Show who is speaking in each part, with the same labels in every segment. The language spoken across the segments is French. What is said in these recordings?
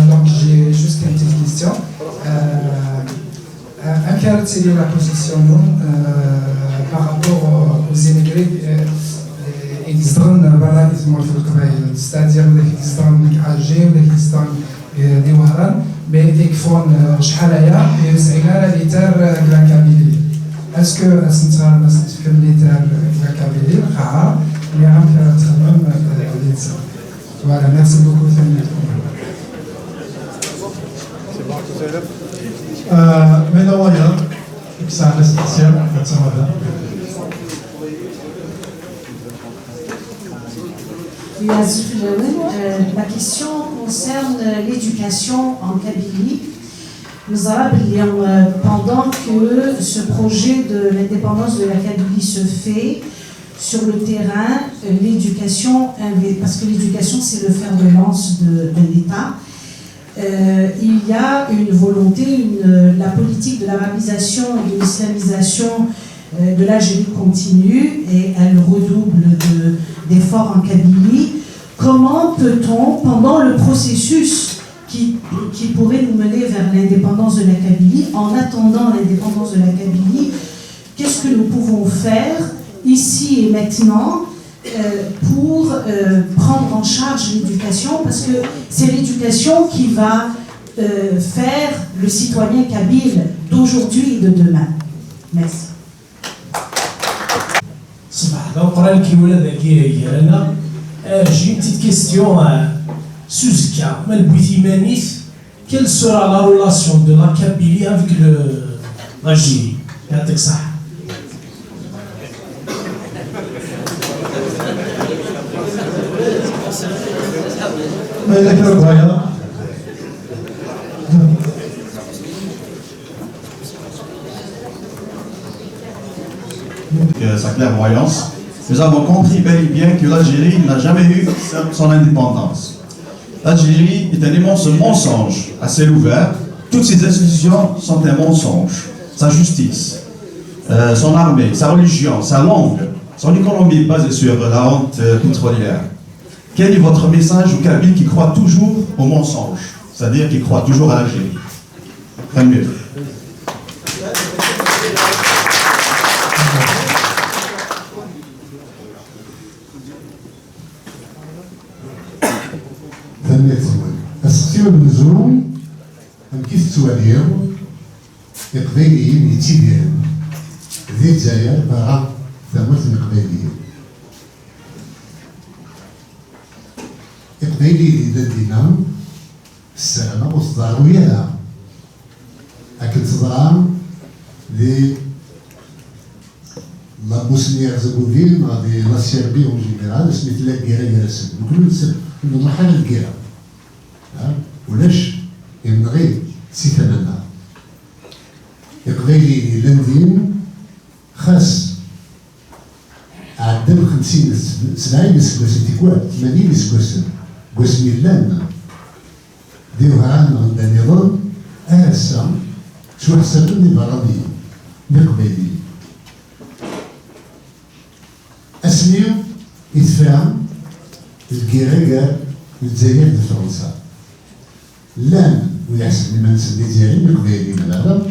Speaker 1: Donc j'ai juste une petite question. Quelle est la position par rapport aux immigrés externes, c'est-à-dire les externes âgés ou les externes des Wahran, mais qui font شحاليا يوزعنا ليتر de la Kabylie. Est-ce que سنتغال مثلا ليتر de la Kabylie قاعة اللي عم تخدم ليتر. Voilà, merci beaucoup.
Speaker 2: Menawaya, Xana Station, Katsamada.
Speaker 3: La question concerne l'éducation en Kabylie. Nous avons, pendant que ce projet de l'indépendance de la Kabylie se fait, sur le terrain, l'éducation, parce que l'éducation c'est le fer de lance de l'État, il y a une volonté, la politique de l'arabisation et de l'islamisation de l'Algérie continue et elle redouble d'efforts en Kabylie. Comment peut-on, pendant le processus qui pourrait nous mener vers l'indépendance de la Kabylie, en attendant l'indépendance de la Kabylie, qu'est-ce que nous pouvons faire ici et maintenant pour prendre en charge l'éducation, parce que c'est l'éducation qui va faire le citoyen kabyle d'aujourd'hui et de demain. Merci.
Speaker 4: J'ai une petite question à Suzka. Quelle sera la relation de la Kabylie avec l'Algérie?
Speaker 5: Sa clairvoyance, nous avons compris bel et bien que l'Algérie n'a jamais eu son indépendance. L'Algérie est un immense mensonge à ciel ouvert. Toutes ses institutions sont un mensonge. Sa justice, son armée, sa religion, sa langue, son économie basée sur la honte pétrolière. Quel est votre message aux Kabyles qui croient toujours au mensonge, c'est-à-dire qui croient toujours à l'Algérie? Très mieux.
Speaker 2: السكتير بالنزول كيف السوالير القبيليين يتيدير ذي الجزائر باغا ثمت القبيليين القبيلي اللي دينا السلامة وصدارو ياها لكن صدران دي لا بوسنيا هرزغوفين غادي لا سيربي اون جينيرال سميت لا كيرا يرسل كل المرحلة الكيرا ولاش ينغي سيثنانا القبيلي لندين خاص عدل 50 70 سكواسن تيكوات 80 سكواسن كواسن لان ديو هانا عندنا نظام اسا شو حسبوا لي برامي القبيلي اسميو يتفاهم الكيراكا الجزائر ديال فرنسا لان ويحسب لي منسب الجزائري القبيلي من العرب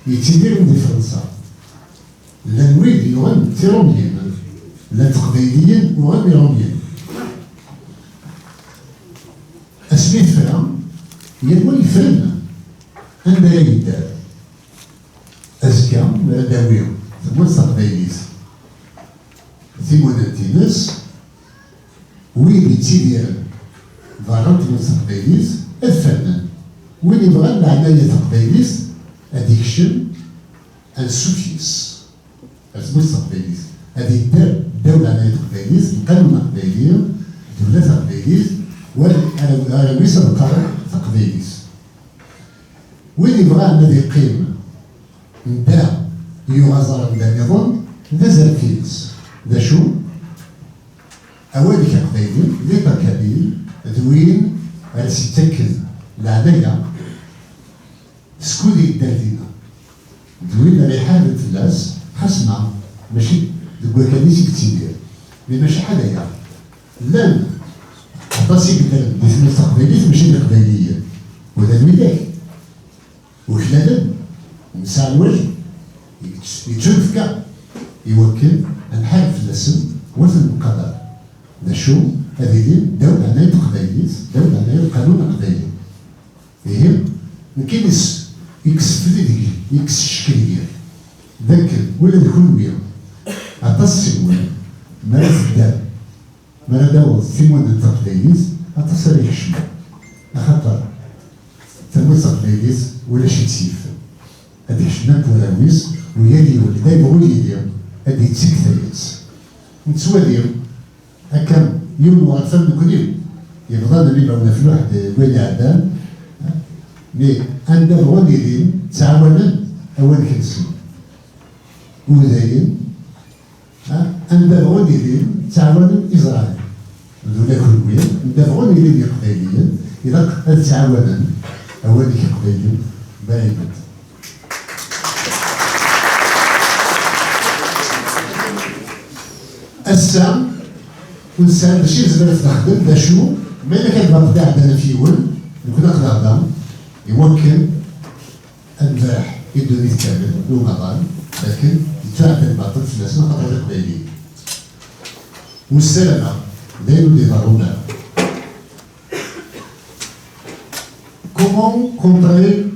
Speaker 2: يتيدير من فرنسا لان ويد يغن تيروميين لان تقبيليين وغن يروميين اسمي تفاهم يدوى يفرن عندها يدار ازكى داويو ثم تقبيليت ثيموناتينس وين يتيدير ضربت من تقبيليت الفنان وين يبغى العناية تقبيليت اديكشن السوفيس اسمو تقبيليت هذه الدار الدولة عناية تقبيليت القانون القبيلية الدولة تقبيليت والعالمية القرار تقبيليت وين يبغى الذي يقيم نتا يغازر من النظام ذا زركيز ذا شو أولي كقبيلي ليبا كبير دوين راسي تاكد العناية سكودي الدردينة دوين رحالة الناس خاصنا ماشي دكوا كانيسي كتير مي ماشي حدايا لان الكلاسيك اللي في المستقبلية ماشي القبيلية ولا الوداد وكلادن ونساء الوجه يتشوف كاع يوكل نحارب في الاسم وفي القدر نشوف هذه دولة عناية قبيلية دولة عناية القانون القبيلي فهم مكاينش يكسفلي يكس الشكلية ذاك ولا الهوية عطاسي ما يزداد ما داوز سيمون التقليديز عطاسي الشمال خاطر تموت تقليديز ولا شي تسيف هذيك الشمال ولا ويس ويلي ولا يبغوا يدير هذه تسكتيات نتسوى ديال هكا يوم وعرفان نكون يوم يبغى اللي بعونا في واحد وين عدان مي عندنا غنيدين تعاونا أول كنسل وذاين عندنا غنيدين تعاونا إسرائيل ذولا كلويا عندنا غنيدين قبيليا إذا تعاونا أول قبيليا بعيد السام والسام ماشي زبالة تخدم دا شو ما إلا كانت باقي عندنا في ول نكون خدام يوكل البارح يدوني كامل رمضان لكن يتعب الباطل في الناس خاطر القبيليين والسلامة دايرو دي ضرونا Comment contrer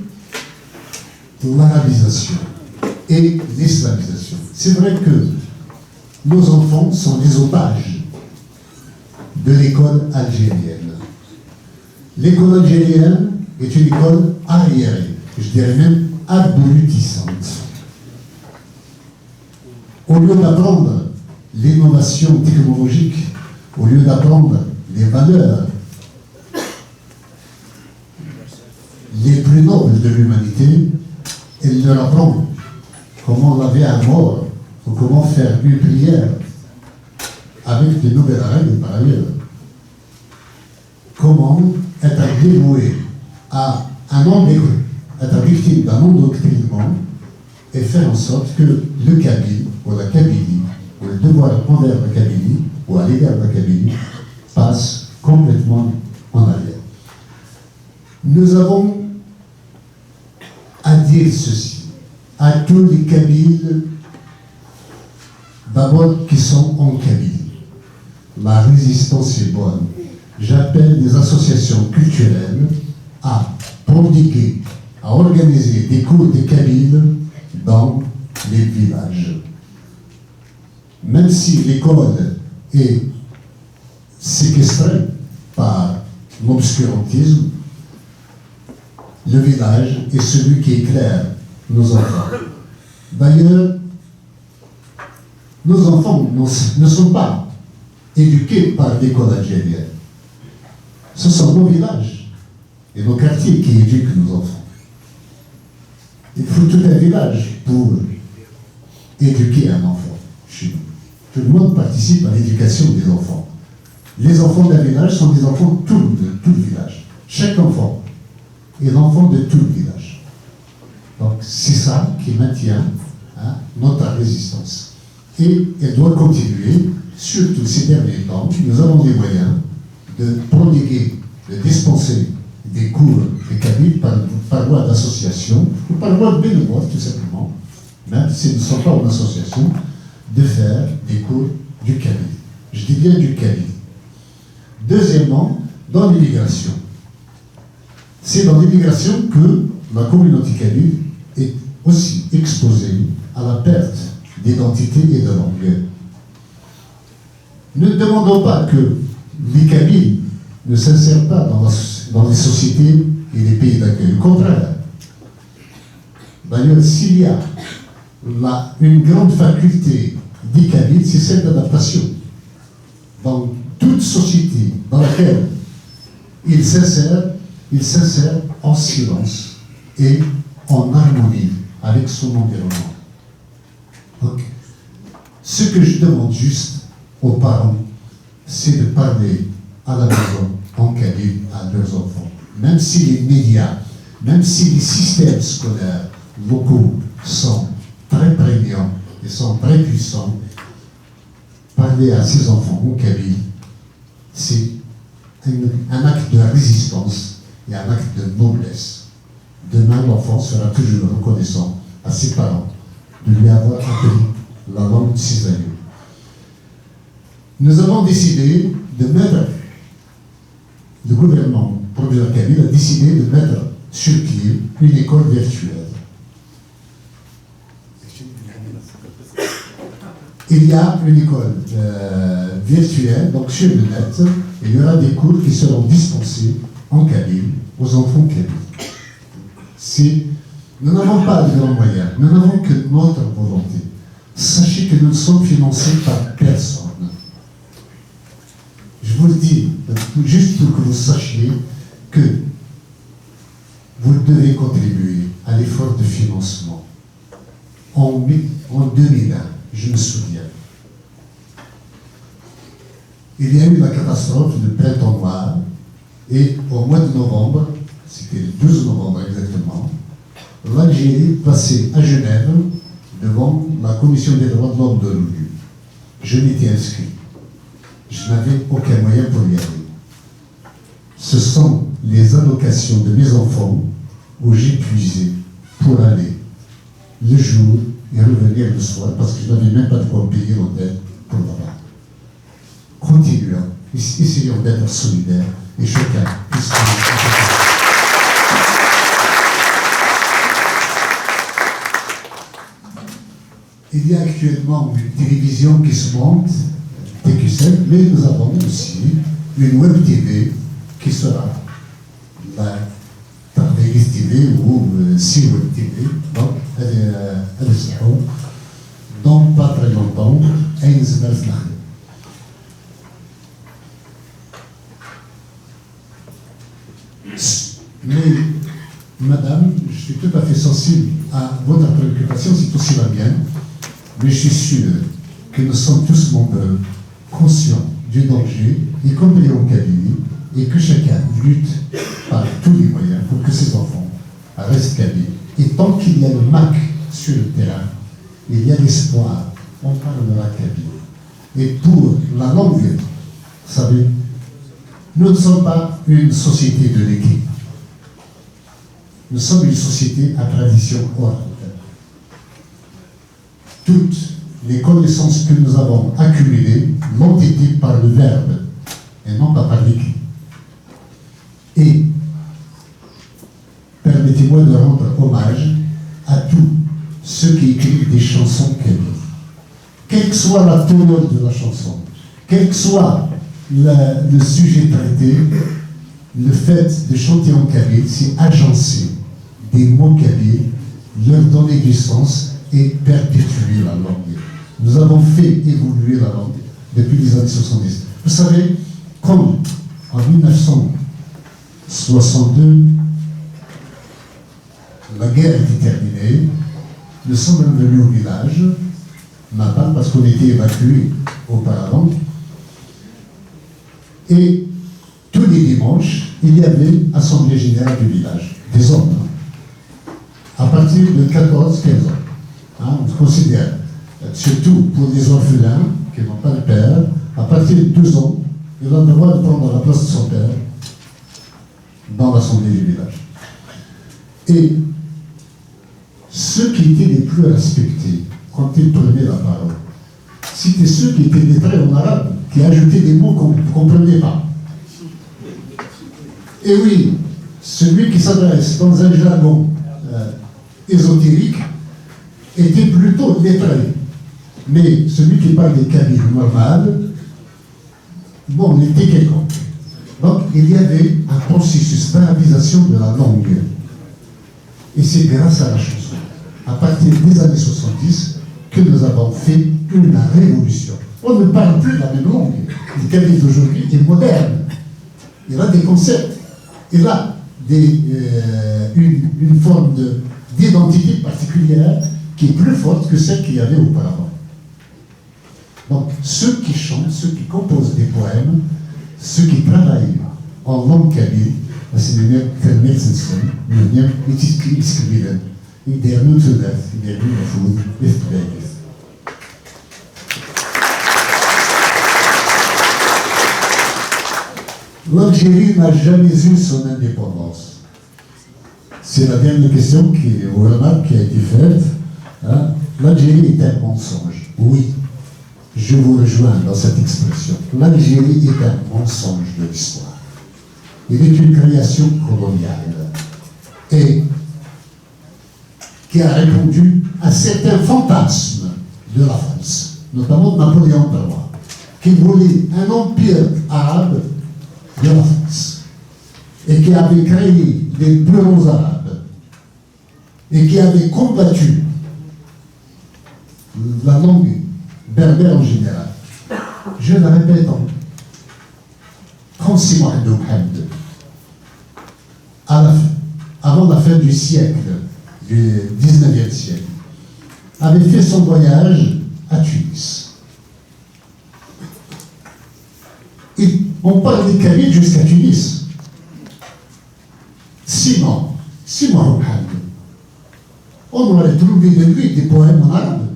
Speaker 2: l'arabisation et l'islamisation? C'est vrai que nos enfants sont les otages de l'école algérienne. L'école algérienne est une école arriérée, je dirais même abrutissante. Au lieu d'apprendre l'innovation technologique, au lieu d'apprendre les valeurs les plus nobles de l'humanité, elle leur apprend comment laver un mort ou comment faire une prière avec de nouvelles règles par ailleurs. Comment être dévoué à un être victime d'un endoctrinement et faire en sorte que le Kabyle ou la Kabylie ou le devoir envers la Kabylie ou à l'égard de la Kabylie passe complètement en arrière. Nous avons à dire ceci à tous les Kabyles d'abord qui sont en Kabylie. La résistance est bonne. J'appelle des associations culturelles à prodiguer, à organiser des cours de Kabyle dans les villages. Même si l'école est séquestrée par l'obscurantisme, le village est celui qui éclaire nos enfants. D'ailleurs, nos enfants ne sont pas éduqués par l'école algérienne. Ce sont nos villages et nos quartiers qui éduquent nos enfants. Il faut tout un village pour éduquer un enfant chez nous. Tout le monde participe à l'éducation des enfants. Les enfants d'un village sont des enfants de tout le village. Chaque enfant est l'enfant de tout le village. Donc c'est ça qui maintient notre résistance. Et elle doit continuer, surtout ces derniers temps. Nous avons des moyens de prodiguer, de dispenser des cours de Kabyle par voie d'association ou par voie de bénévoles, tout simplement, même s'ils ne sont pas en association, de faire des cours du Kabyle. Je dis bien du Kabyle. Deuxièmement, dans l'immigration. C'est dans l'immigration que la communauté kabyle est aussi exposée à la perte d'identité et de langue. Ne demandons pas que les Kabyles ne s'insèrent pas dans les sociétés et les pays d'accueil. Au contraire. D'ailleurs, s'il y a une grande faculté des Kabyles, c'est celle d'adaptation. Dans toute société dans laquelle ils s'insèrent en silence et en harmonie avec son environnement. Donc, ce que je demande juste aux parents, c'est de parler à la maison en kabyle à leurs enfants. Même si les médias, même si les systèmes scolaires locaux sont très prégnants et sont très puissants, parler à ces enfants en kabyle, c'est un acte de résistance et un acte de noblesse. Demain, l'enfant sera toujours reconnaissant à ses parents de lui avoir appris la langue de ses aïeux. Nous avons décidé de mettre, le gouvernement provisoire kabyle a décidé de mettre sur pied une école virtuelle. Il y a une école virtuelle, donc sur le net, et il y aura des cours qui seront dispensés en kabyle aux enfants kabyles. Nous n'avons pas de grands moyens, nous n'avons que notre volonté. Sachez que nous ne sommes financés par personne. Je vous le dis, juste pour que vous sachiez que vous devez contribuer à l'effort de financement. En 2001, je me souviens, il y a eu la catastrophe du printemps noir, et au mois de novembre, c'était le 12 novembre exactement, l'Algérie passait à Genève devant la Commission des droits de l'homme de l'ONU. Je m'étais inscrit. Je n'avais aucun moyen pour y aller. Ce sont les allocations de mes enfants où j'ai puisé pour aller le jour et revenir le soir parce que je n'avais même pas de quoi payer l'hôtel pour là-bas. Continuons, essayons d'être solidaires et chacun. Il y a actuellement une télévision qui se monte, TQ7, mais nous avons aussi une web TV qui sera la Tarvelis TV ou Web TV, donc elle sera dans pas très longtemps, mais madame, je suis tout à fait sensible à votre préoccupation, c'est aussi la mienne, mais je suis sûr que nous sommes tous nombreux conscients du danger, y compris en Kabylie, et que chacun lutte par tous les moyens pour que ses enfants restent kabyles. Et tant qu'il y a le MAC sur le terrain, il y a l'espoir, on parlera kabyle. Et pour la langue, vous savez, nous ne sommes pas une société de l'équipe. Nous sommes une société à tradition orale. Toutes les connaissances que nous avons accumulées l'ont été par le verbe et non pas par l'écrit. Et permettez-moi de rendre hommage à tous ceux qui écrivent des chansons kabyles. Quelle que soit la teneur de la chanson, quel que soit le sujet traité, le fait de chanter en kabyle, c'est agencer des mots kabyles, leur donner du sens et perpétuer la langue. Nous avons fait évoluer la langue depuis les années 70. Vous savez, comme en 1962, la guerre était terminée, nous sommes revenus au village, natal, parce qu'on était évacués auparavant, et tous les dimanches, il y avait assemblée générale du village, des hommes, à partir de 14-15 ans. On considère, surtout pour les orphelins qui n'ont pas de père, à partir de 12 ans, il a le droit de prendre la place de son père dans l'assemblée du village. Et ceux qui étaient les plus respectés quand ils prenaient la parole, c'était ceux qui étaient lettrés en arabe, qui ajoutaient des mots qu'on ne comprenait pas. Et oui, celui qui s'adresse dans un jargon ésotérique était plutôt lettré. Mais celui qui parle des kabyles normales, bon, il était quelconque. Donc, il y avait un processus d'arabisation de la langue. Et c'est grâce à la chanson, à partir des années 70, que nous avons fait une révolution. On ne parle plus la même langue. Le kabyle d'aujourd'hui est moderne. Il a des concepts. Il a une forme d'identité particulière qui est plus forte que celle qu'il y avait auparavant. Donc, ceux qui chantent, ceux qui composent des poèmes, ceux qui travaillent en langue kabyle, c'est le même que Nelson, le même utilisé, et der nous tout neuf, et der nous food, et Vegas. L'Algérie n'a jamais eu son indépendance. C'est la dernière question ou remarque qui a été faite. Hein? L'Algérie est un mensonge. Oui, je vous rejoins dans cette expression. L'Algérie est un mensonge de l'histoire. Il est une création coloniale et qui a répondu à certains fantasmes de la France, notamment Napoléon III, qui voulait un empire arabe de la France et qui avait créé des bureaux arabes et qui avait combattu la langue berbère en général. Je le répète, 36 mois de Mohamed, avant la fin du siècle, du 19e siècle, avait fait son voyage à Tunis. On parle des Kabyles jusqu'à Tunis. 6 mois Mohamed. On aurait trouvé de lui des poèmes en arabe.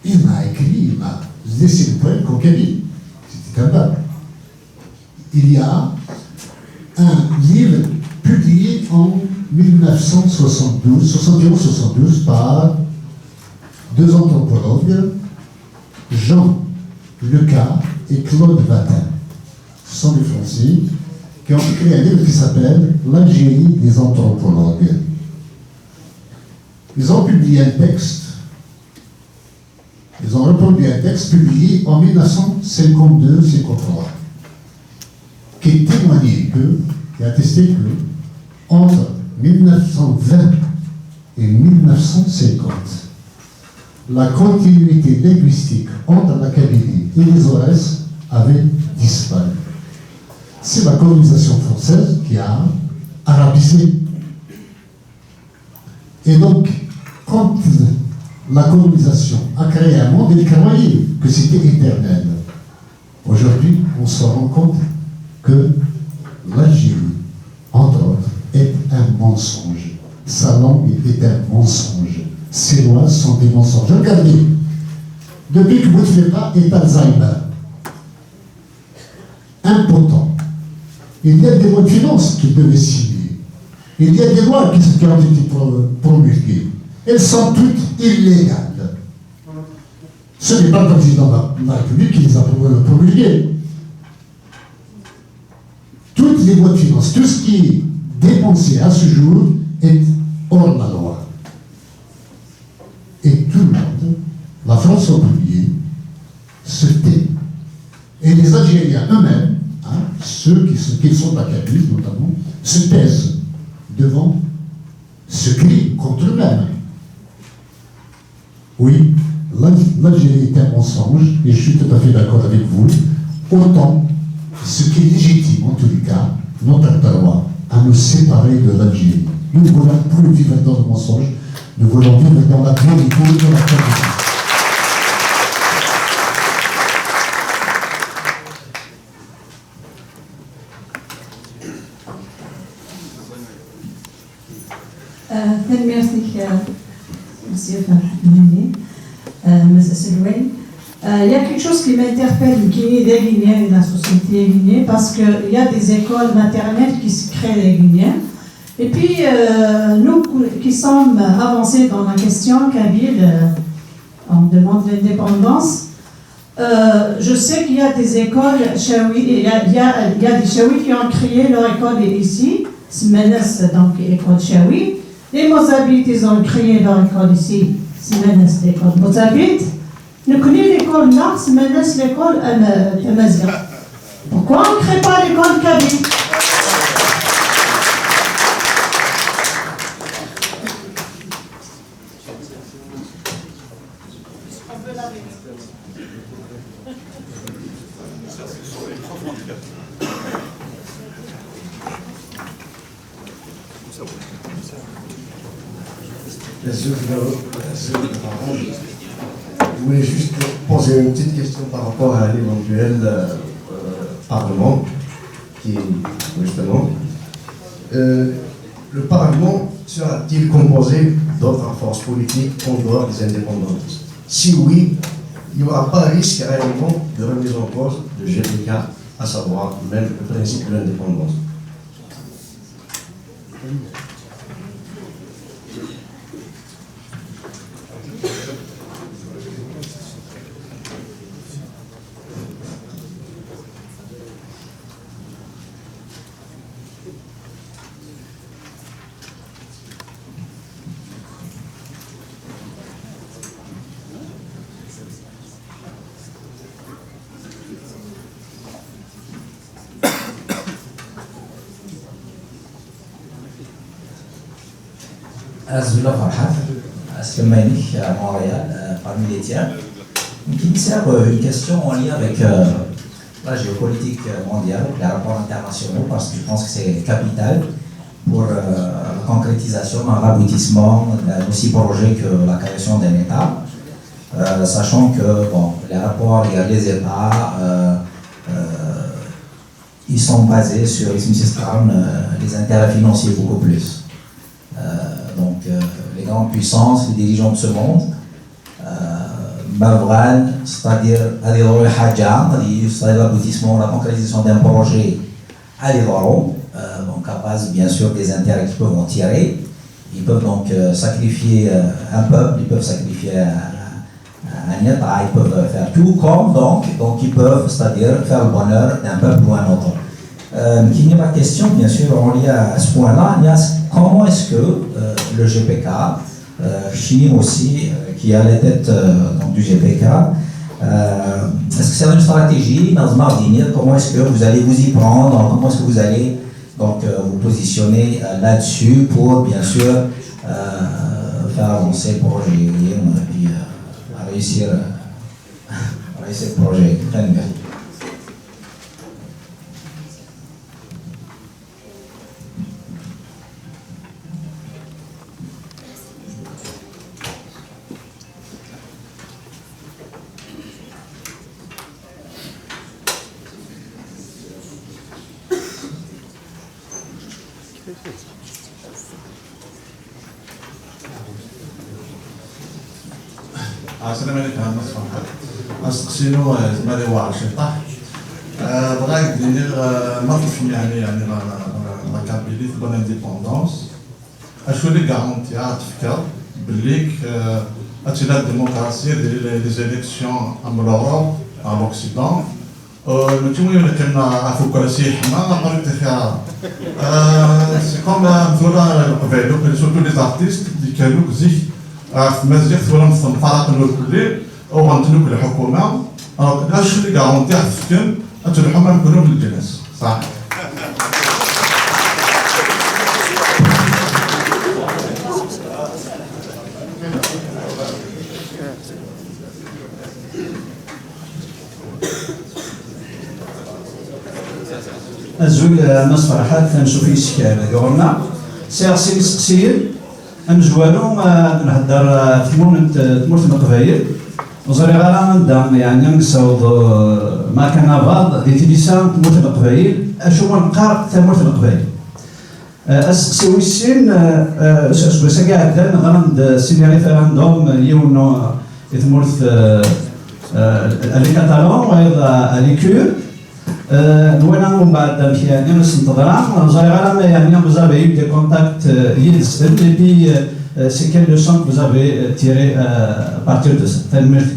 Speaker 2: Il m'a écrit, il m'a laissé des poèmes qu'en Kabyle. C'était capable. Il y a un livre publié en 1971-72 par deux anthropologues, Jean Lecas et Claude Vatin. Ce sont des Français qui ont écrit un livre qui s'appelle L'Algérie des anthropologues. Ils ont publié un texte, ils ont reproduit un texte publié en 1952-53 qui témoignait qui attestait que entre 1920 et 1950, la continuité linguistique entre la Kabylie et les Aurès avait disparu. C'est la colonisation française qui a arabisé. Et donc, quand la colonisation a créé un monde, il croyait que c'était éternel. Aujourd'hui, on se rend compte que l'Algérie, entre autres, est un mensonge. Sa langue est un mensonge. Ses lois sont des mensonges. Regardez, depuis que Bouteflika est Alzheimer, impotent, il y a des lois de finances qu'il devait signer. Il y a des lois qui ont été promulguées. Elles sont toutes illégales. Ce n'est pas le président de la République qui les a promulguées. Toutes les lois de finances, tout ce qui est dépensé à ce jour est hors la loi. Et tout le monde, la France en premier, se tait. Et les Algériens eux-mêmes, ceux qui sont à Kabylie notamment, se taisent devant ce crime contre eux-mêmes. Oui, l'Algérie est un mensonge, et je suis tout à fait d'accord avec vous, autant ce qui est légitime, en tous les cas, notre droit à nous séparer de l'Algérie. Nous ne voulons plus vivre dans le mensonge, nous voulons vivre dans la vérité, dans la vérité.
Speaker 6: Merci, Monsieur Fahmy, Monsieur Selouane. Il y a quelque chose qui m'interpelle, qui est des Guinéens et de la société guinéenne, parce qu'il y a des écoles maternelles qui se créent des Guinéens. Et puis, nous qui sommes avancés dans la question kabyle, on demande l'indépendance. Je sais qu'il y a des écoles chaouis, il y a des chaouis qui ont créé leur école ici, Smenes, donc école chaoui. Les Mozabites, ils ont créé leur école ici, Smenes, l'école Mozabite. Nous connaissons l'école là, Smenes, l'école Amazia. Pourquoi on ne crée pas l'école kabyle?
Speaker 7: Je voulais juste poser une petite question par rapport à l'éventuel Parlement, qui est justement. Le Parlement sera-t-il composé d'autres forces politiques en dehors des indépendantistes? Si oui, il n'y aura pas risque réellement de remise en cause de GPK à savoir même le principe de l'indépendance.
Speaker 8: Azula Farhat, Askelmanik à Montréal, parmi les tiens. Qui sert une question en lien avec la géopolitique mondiale, les rapports internationaux, parce que je pense que c'est capital pour la concrétisation, l'aboutissement d'un aussi projet que la création d'un État, sachant que bon, les rapports, les États, ils sont basés sur les intérêts financiers beaucoup plus. Donc, les grandes puissances, les dirigeants de ce monde, Mavran, c'est-à-dire l'aboutissement, la concrétisation d'un projet à l'Ivoire, donc à base bien sûr des intérêts qu'ils peuvent en tirer. Ils peuvent donc sacrifier un peuple, ils peuvent sacrifier un État, ils peuvent faire tout comme donc ils peuvent, c'est-à-dire faire le bonheur d'un peuple ou un autre. Qui n'est pas question, bien sûr, en lien à ce point-là, il y a comment est-ce que le GPK, Chine aussi, qui est à la tête donc, du GPK, est-ce que c'est une stratégie dans ce mardi? Comment est-ce que vous allez vous y prendre? Comment est-ce que vous allez donc, vous positionner là-dessus pour, bien sûr, faire avancer le projet et puis réussir le projet? Très bien.
Speaker 9: السلام عليكم الناس فرحات اسقسينو زعما اللي واعر شطح بغا يدير نطف يعني لا كابيلي في بون انديبوندونس اشو اللي كارونتي تفكر بليك هادشي لا ديموكراسي ديال لي زيليكسيون ام لوروب ا لوكسيدون نتوما الا كنا عفوا كراسي حنا نقدر فيها سي كوم مثلا القبائل سورتو لي زارتيست اللي كانوا كزيك في مزيغ ولا مثلا فرق الكلي او غنتنوك الحكومه اش اللي كارونتي تفكن الحكومه كلهم للجنس صح.
Speaker 10: الزول الناس فرحات تنشوف يسكان قولنا سيرسي مسقسيين امجوالو نهضر في تمورت القبايل وزري غالا ندام يعني نصاوب ما كنافال دي تيليسا تمورت القبايل اشو نقار تمورت القبايل اسقسي ويسين اسكو كاع دان غنمد سيني ريفيراندوم يونو تمورت لي كاتالون وهذا لي كور نوانا من بعد يعني نستنتظران vous avez vraiment يعني vous avez eu des contacts et puis c'est quelle leçon que vous avez tiré à partir de ça. Merci.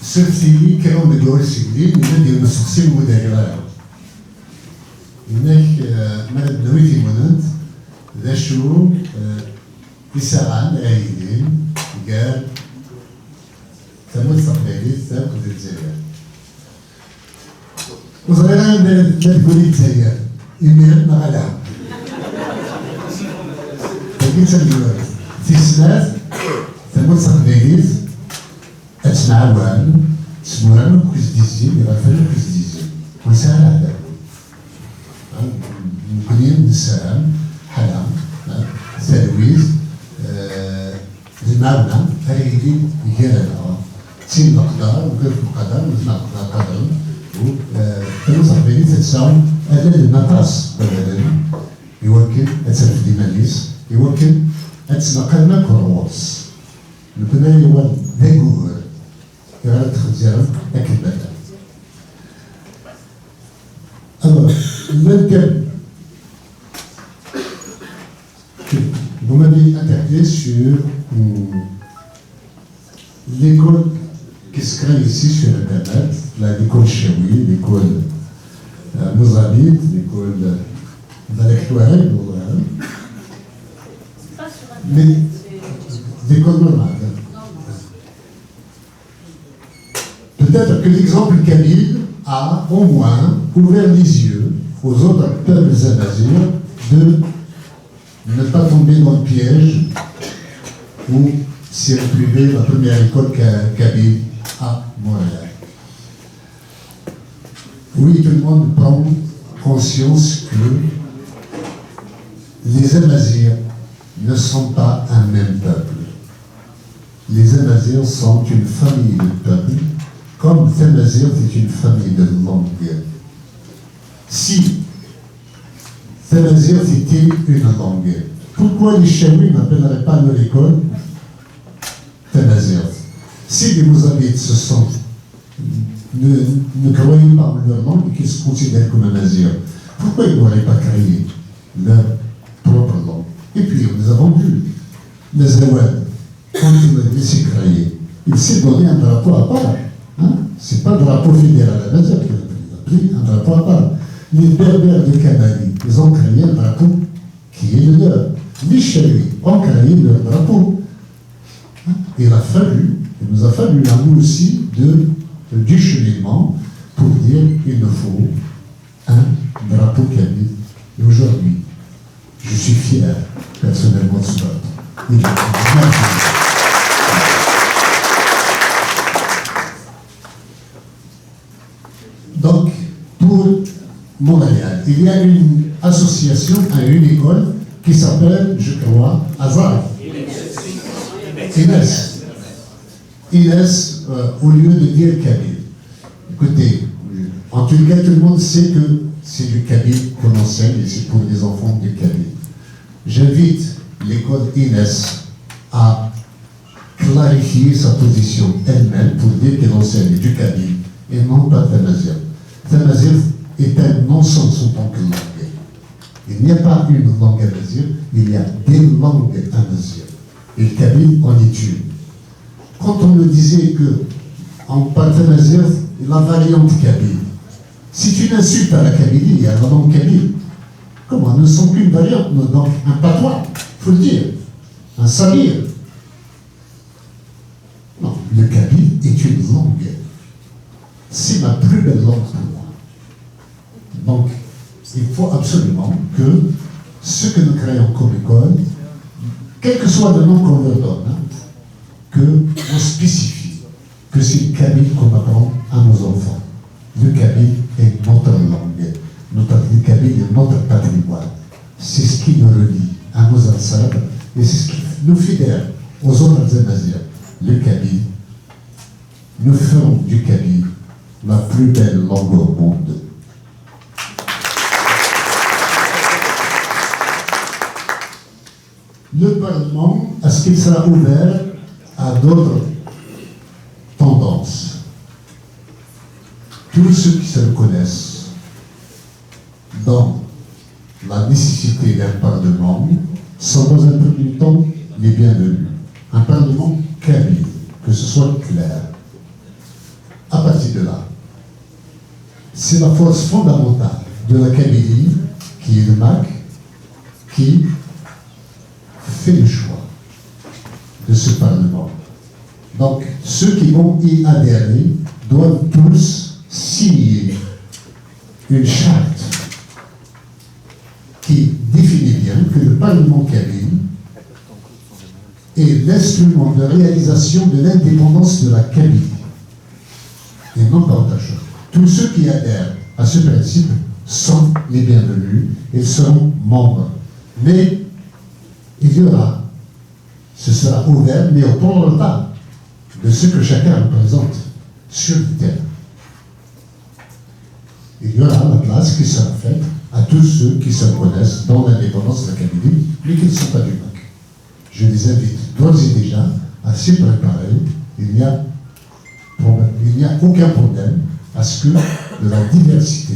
Speaker 2: سلسلي كانوا بدور السجلين من ديال السقسي المديرة هناك مرد نويتي منت ذا شو يسعان عيدين قال تموت فقلالي تاكل الجزائر وصغيرا لا تقولي الجزائر يمير ما غلام فقلت سنجوار في السنات تموت فقلالي أسمع وان سموران كوز ديزين يغفل كوز ديزين ونسال هذا ممكن نسال حلام تلويز المبنى هايلي يجينا تين مقدار وكيف مقدار وزنا قدر وكانوا صاحبين نفسهم أداة النقص بالبدن يمكن أتسبب ديماليس يمكن أتسمقنا كروس نكون هو ذكور يرد خزيرا أكل بدن alors le vous m'avez interpellé sur l'école qui se crée ici sur Internet, l'école Chewi, l'école Mouzabit, l'école d'Alekhtouareg, mais l'école normale. Peut-être que l'exemple kabyle a au moins ouvert les yeux aux autres peuples amazirs de ne pas tomber dans le piège où s'est privée la première école kabyle à Montréal. Oui, tout le monde prend conscience que les Amazirs ne sont pas un même peuple. Les Amazirs sont une famille de peuples, comme Tamazir est une famille de langues. Si Tamazir était une langue, pourquoi les Chaouis n'appelleraient pas leur école Tamazir? Si les Mouzabites ne croyaient pas en leur langue et qu'ils se considèrent comme Amazir, pourquoi ils n'auraient pas créé leur propre langue? Et puis, nous avons vu les Zawad, quand il s'est créé, il s'est donné un drapeau à part. Hein? Ce n'est pas le drapeau fédéral à Amazir qu'il a pris un drapeau à part. Les Berbères de Kamali, ils ont créé un drapeau qui est le leur. Les Chaouis ont créé leur drapeau. Il nous a fallu à nous aussi du cheminement pour dire qu'il nous faut un drapeau kabyle. Et aujourd'hui, je suis fier personnellement de ce drapeau. Donc, pour Montréal, il y a une association à une école qui s'appelle, je crois, Azar. Inès, au lieu de dire kabyle. Écoutez, en tout cas, tout le monde sait que c'est du kabyle qu'on enseigne et c'est pour les enfants du kabyle. J'invite l'école Inès à clarifier sa position elle-même pour dire qu'elle enseigne du kabyle et non pas Tamazir. Tamazir est un non-sens en tant que langue. Il n'y a pas une langue amazir, il y a des langues amazir. Et le kabyle en est une. Quand on me disait que en Tamazir, la variante kabyle, c'est une insulte à la Kabylie et à la langue kabyle. Comment? Ne sont qu'une variante, donc un patois, il faut le dire, un sabir. Non, le kabyle est une langue. C'est ma plus belle langue pour moi. Donc, il faut absolument que ce que nous créons comme école, quel que soit le nom qu'on leur donne, qu'on spécifie que c'est le kabyle qu'on apprend à nos enfants. Le kabyle est notre langue. Le kabyle est notre patrimoine. C'est ce qui nous relie à nos ancêtres et c'est ce qui nous fédère aux autres Amazirs. Le kabyle, nous ferons du kabyle la plus belle langue au monde. Le Parlement, est-ce qu'il sera ouvert à d'autres tendances? Tous ceux qui se reconnaissent dans la nécessité d'un Parlement sont dans un premier temps les bienvenus. Un Parlement kabyle, que ce soit clair. À partir de là, c'est la force fondamentale de la Kabylie, qui est le MAC, qui fait le choix de ce Parlement. Donc, ceux qui vont y adhérer doivent tous signer une charte qui définit bien que le Parlement kabyle est l'instrument de réalisation de l'indépendance de la Kabylie. Et non pas autre chose. Tous ceux qui adhèrent à ce principe sont les bienvenus, ils seront membres. Mais il y aura, ce sera ouvert, mais au prorata de ce que chacun représente sur le terrain. il y aura la place qui sera faite à tous ceux qui se reconnaissent dans l'indépendance de la Kabylie, mais qui ne sont pas du MAC. Je les invite d'ores et déjà à s'y préparer. Il n'y a aucun problème à ce que de la diversité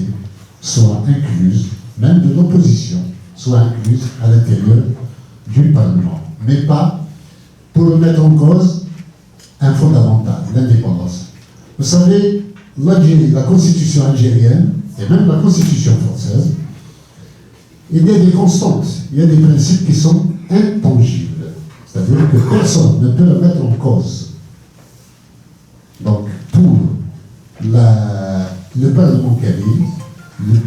Speaker 2: soit incluse, même de l'opposition, soit incluse à l'intérieur du Parlement. Mais pas pour remettre en cause un fondamental, l'indépendance. Vous savez, l'Algérie, la constitution algérienne, et même la constitution française, il y a des constantes, il y a des principes qui sont intangibles. C'est-à-dire que personne ne peut remettre en cause. Donc, pour le Parlement kabyle, le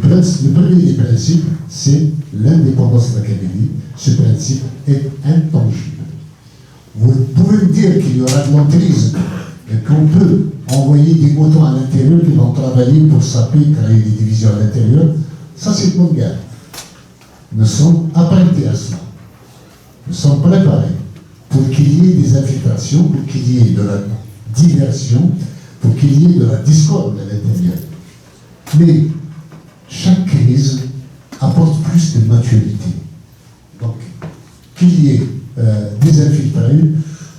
Speaker 2: premier des principes, c'est l'indépendance de la Kabylie. Ce principe est intangible. Vous pouvez me dire qu'il y aura de l'entrisme et qu'on peut envoyer des moutons à l'intérieur qui vont travailler pour saper, créer des divisions à l'intérieur. Ça, c'est une bonne guerre. Nous sommes apprêtés à cela. Nous sommes préparés pour qu'il y ait des infiltrations, pour qu'il y ait de la diversion, pour qu'il y ait de la discorde à l'intérieur. Mais chaque crise apporte plus de maturité. Donc, qu'il y ait des infiltrés,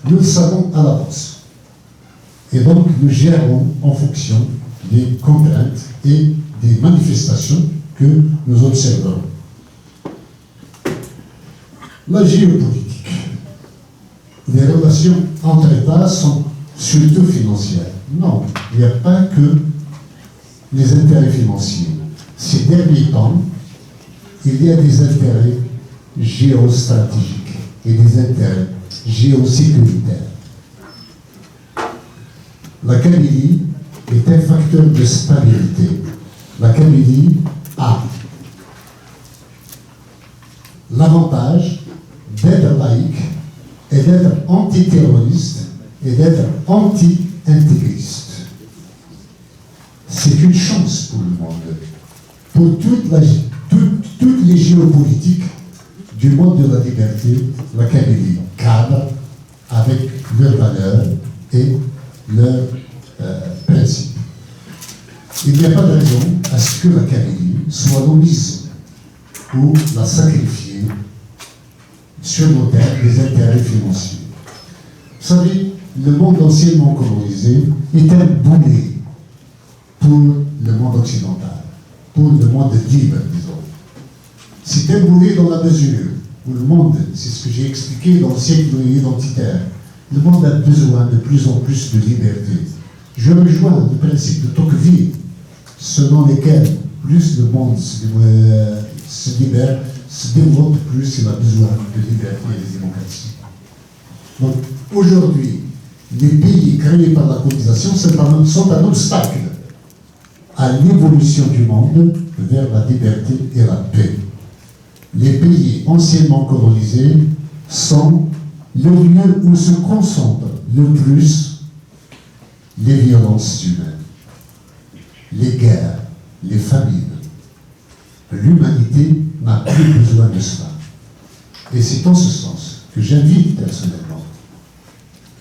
Speaker 2: nous le savons à l'avance. Et donc, nous gérons en fonction des contraintes et des manifestations que nous observerons. La géopolitique. Les relations entre États sont surtout financières. Non, il n'y a pas que les intérêts financiers. Ces derniers temps, il y a des intérêts géostratégiques et des intérêts géosécuritaires. La Kabylie est un facteur de stabilité. La Kabylie a l'avantage d'être laïque et d'être antiterroriste et d'être anti-intégriste. C'est une chance pour le monde, pour toutes les géopolitiques du monde de la liberté. La Kabylie cadre avec leurs valeurs et leurs principes. Il n'y a pas de raison à ce que la Kabylie soit remise ou la sacrifier sur l'autel des intérêts financiers. Vous savez, le monde anciennement colonisé est un boulet pour le monde occidental, pour le monde libre, disons. C'est un boulet dans la mesure où le monde, c'est ce que j'ai expliqué dans le siècle identitaire, le monde a besoin de plus en plus de liberté. Je rejoins le principe de Tocqueville, selon lequel plus le monde se libère, se développe, plus il a besoin de liberté et de démocratie. Donc aujourd'hui, les pays créés par la colonisation sont un obstacle à l'évolution du monde vers la liberté et la paix. Les pays anciennement colonisés sont le lieu où se concentrent le plus les violences humaines, les guerres, les famines. L'humanité n'a plus besoin de cela. Et c'est en ce sens que j'invite personnellement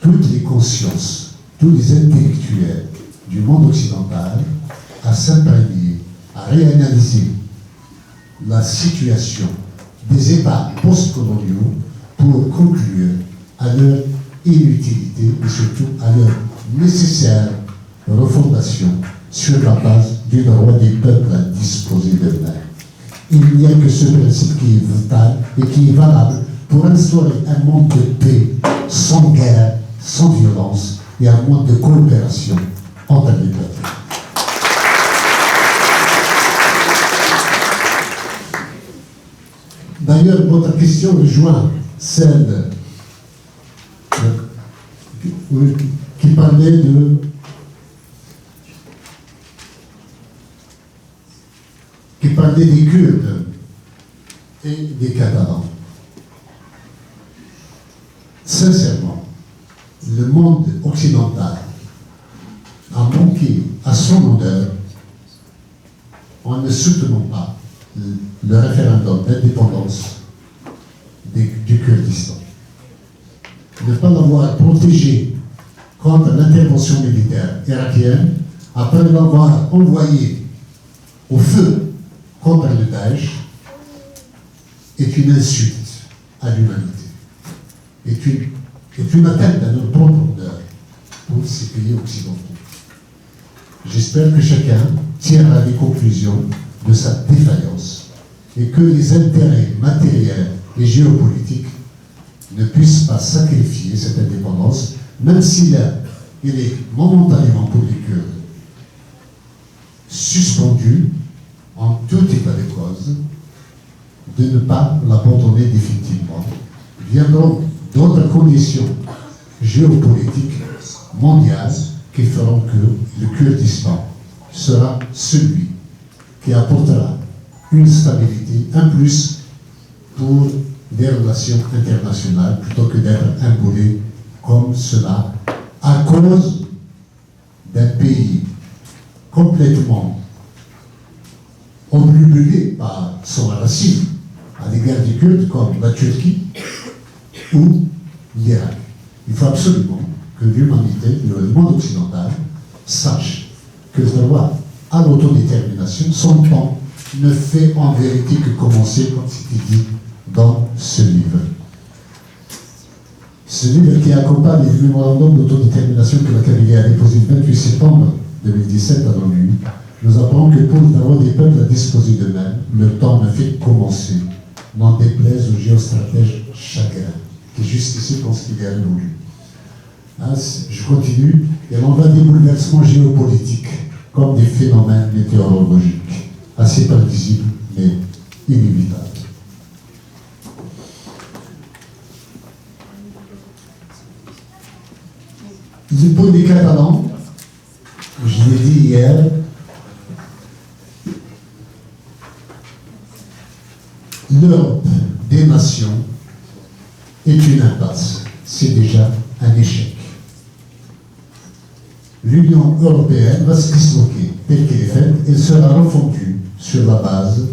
Speaker 2: toutes les consciences, tous les intellectuels du monde occidental à s'imprégner, à réanalyser la situation des États postcoloniaux pour conclure à leur inutilité et surtout à leur nécessaire refondation sur la base du droit des peuples à disposer d'eux-mêmes. Il n'y a que ce principe qui est vital et qui est valable pour instaurer un monde de paix, sans guerre, sans violence et un monde de coopération entre les peuples. D'ailleurs, votre question rejoint celle qui parlait des Kurdes et des Catalans. Sincèrement, le monde occidental a manqué à son honneur en ne soutenant pas le référendum d'indépendance du Kurdistan. Ne pas l'avoir protégé contre l'intervention militaire irakienne, après l'avoir envoyé au feu contre le Daesh est une insulte à l'humanité, est une atteinte à notre propre honneur pour ces pays occidentaux. J'espère que chacun tirera les conclusions de sa défaillance et que les intérêts matériels et géopolitiques ne puissent pas sacrifier cette indépendance, même s'il est momentanément pour les Kurdes suspendu en tout état de cause, de ne pas l'abandonner définitivement. Viendront d'autres conditions géopolitiques mondiales qui feront que le Kurdistan sera celui qui apportera une stabilité, un plus pour des relations internationales, plutôt que d'être imbolé comme cela, à cause d'un pays complètement obnubilé par son racisme à l'égard des Kurdes, comme la Turquie ou l'Irak. Il faut absolument que l'humanité, le monde occidental, sache que le droit à l'autodétermination, son temps ne fait en vérité que commencer, comme c'était dit dans ce livre. Ce livre qui accompagne le mémorandum d'autodétermination que la Kabylie a déposé le 28 septembre 2017 à l'ONU, nous apprend que pour le droit des peuples à disposer d'eux-mêmes, le temps ne fait que commencer, n'en déplaise aux géostratèges chagrins, qui jusqu'ici considèrent voulu. Je continue, et l'on voit des bouleversements géopolitiques comme des phénomènes météorologiques, assez prévisibles mais inévitables. Pour les Catalans, je l'ai dit hier, l'Europe des nations est une impasse, c'est déjà un échec. L'Union européenne va se disloquer telle qu'elle est faite, elle sera refondue sur la base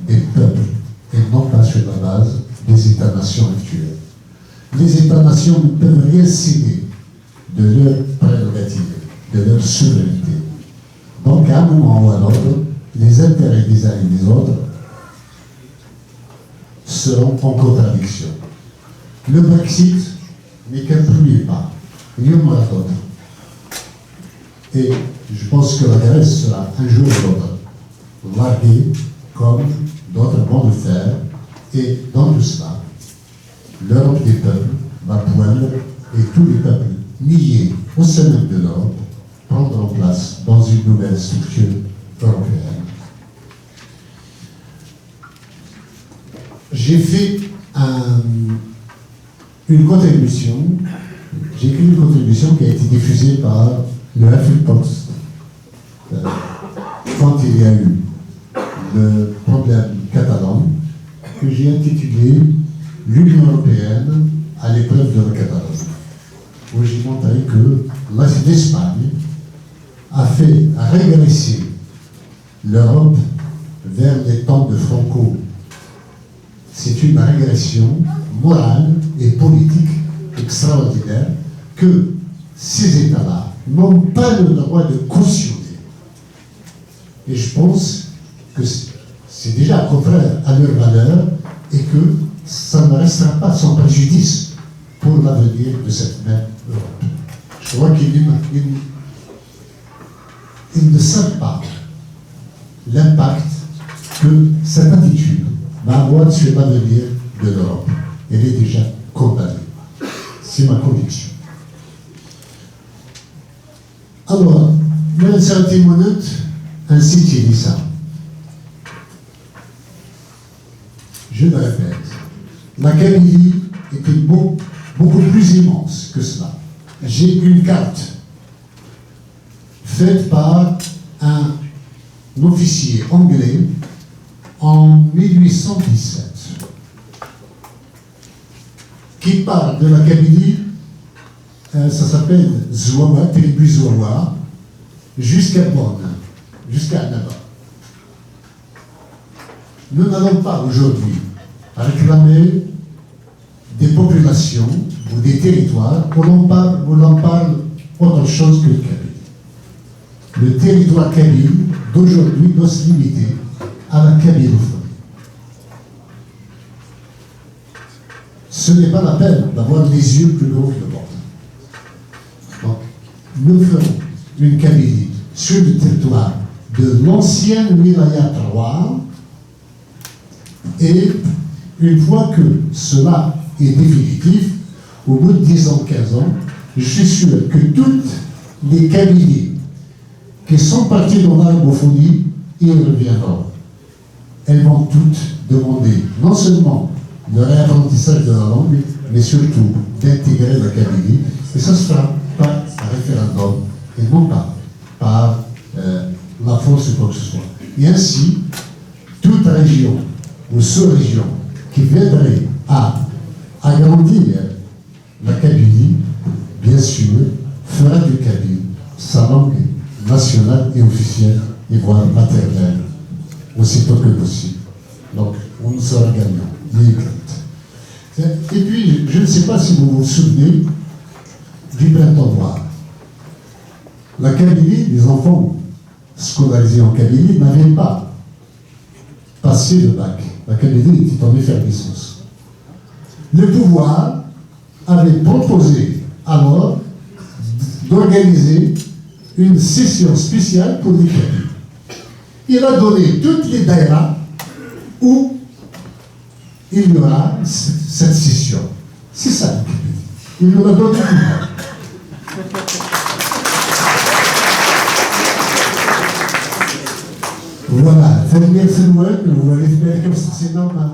Speaker 2: des peuples et non pas sur la base des États-nations actuels. Les États-nations ne peuvent rien céder de leurs prérogatives, de leur souveraineté. Donc, à un moment ou à l'autre, les intérêts des uns et des autres seront en contradiction. Le Brexit n'est qu'un premier pas. Il y en aura d'autres. Et je pense que la Grèce sera un jour ou l'autre larguée comme d'autres vont le faire. Et dans tout cela, l'Europe des peuples va poindre et tous les peuples niés au sein même de l'Europe prendront place dans une nouvelle structure européenne. J'ai fait une contribution, j'ai écrit une contribution qui a été diffusée par le Huffington-Post quand il y a eu le problème catalan, que j'ai intitulé « L'Union européenne à l'épreuve de la Catalogne », où j'ai montré que l'Espagne a fait régresser l'Europe vers les temps de Franco. C'est une régression morale et politique extraordinaire que ces États-là n'ont pas le droit de cautionner. Et je pense que c'est déjà contraire à leur valeur et que ça ne restera pas sans préjudice pour l'avenir de cette même Europe. Je crois qu'ils ne savent pas l'impact que cette attitude va avoir sur l'avenir de l'Europe. Elle est déjà condamnée. C'est ma conviction. Alors, dans certaines minutes, ainsi qu'il dit ça. Je le répète, la Kabylie était beaucoup plus immense que cela. J'ai une carte faite par un officier anglais en 1817 qui parle de la Kabylie, ça s'appelle Zouawa, tribu Zouawa, jusqu'à Bonn, jusqu'à Annaba. Nous n'allons pas aujourd'hui réclamer des populations ou des territoires où l'on parle autre chose que le Kabyle. Le territoire kabyle d'aujourd'hui doit se limiter à la kabylophonie. Ce n'est pas la peine d'avoir les yeux plus gros que le ventre. Donc, nous ferons une Kabylie sur le territoire de l'ancienne wilaya Terroir, et une fois que cela est définitif, au bout de 10 ans, 15 ans, je suis sûr que toutes les Kabylies qui sont parties dans l'arabophonie, y reviendront. Elles vont toutes demander non seulement le réapprentissage de la langue, mais surtout d'intégrer la Kabylie. Et ça se fera par un référendum et non pas par la force ou quoi que ce soit. Et ainsi, toute région ou sous-région qui viendrait à agrandir la Kabylie, bien sûr, fera du kabyle sa langue nationale et officielle, et voire maternelle, aussitôt que possible. Donc, on sera gagnant. Et puis, je ne sais pas si vous vous souvenez du printemps noir. La Kabylie, les enfants scolarisés en Kabylie n'avaient pas passé le bac. La Kabylie était en effervescence. Le pouvoir avait proposé alors d'organiser une session spéciale pour les Kabyles. Il a donné toutes les daïras où il y aura cette session. C'est ça. Il nous l'a donné. Voilà, dernière semaine, vous allez faire comme ça, c'est normal.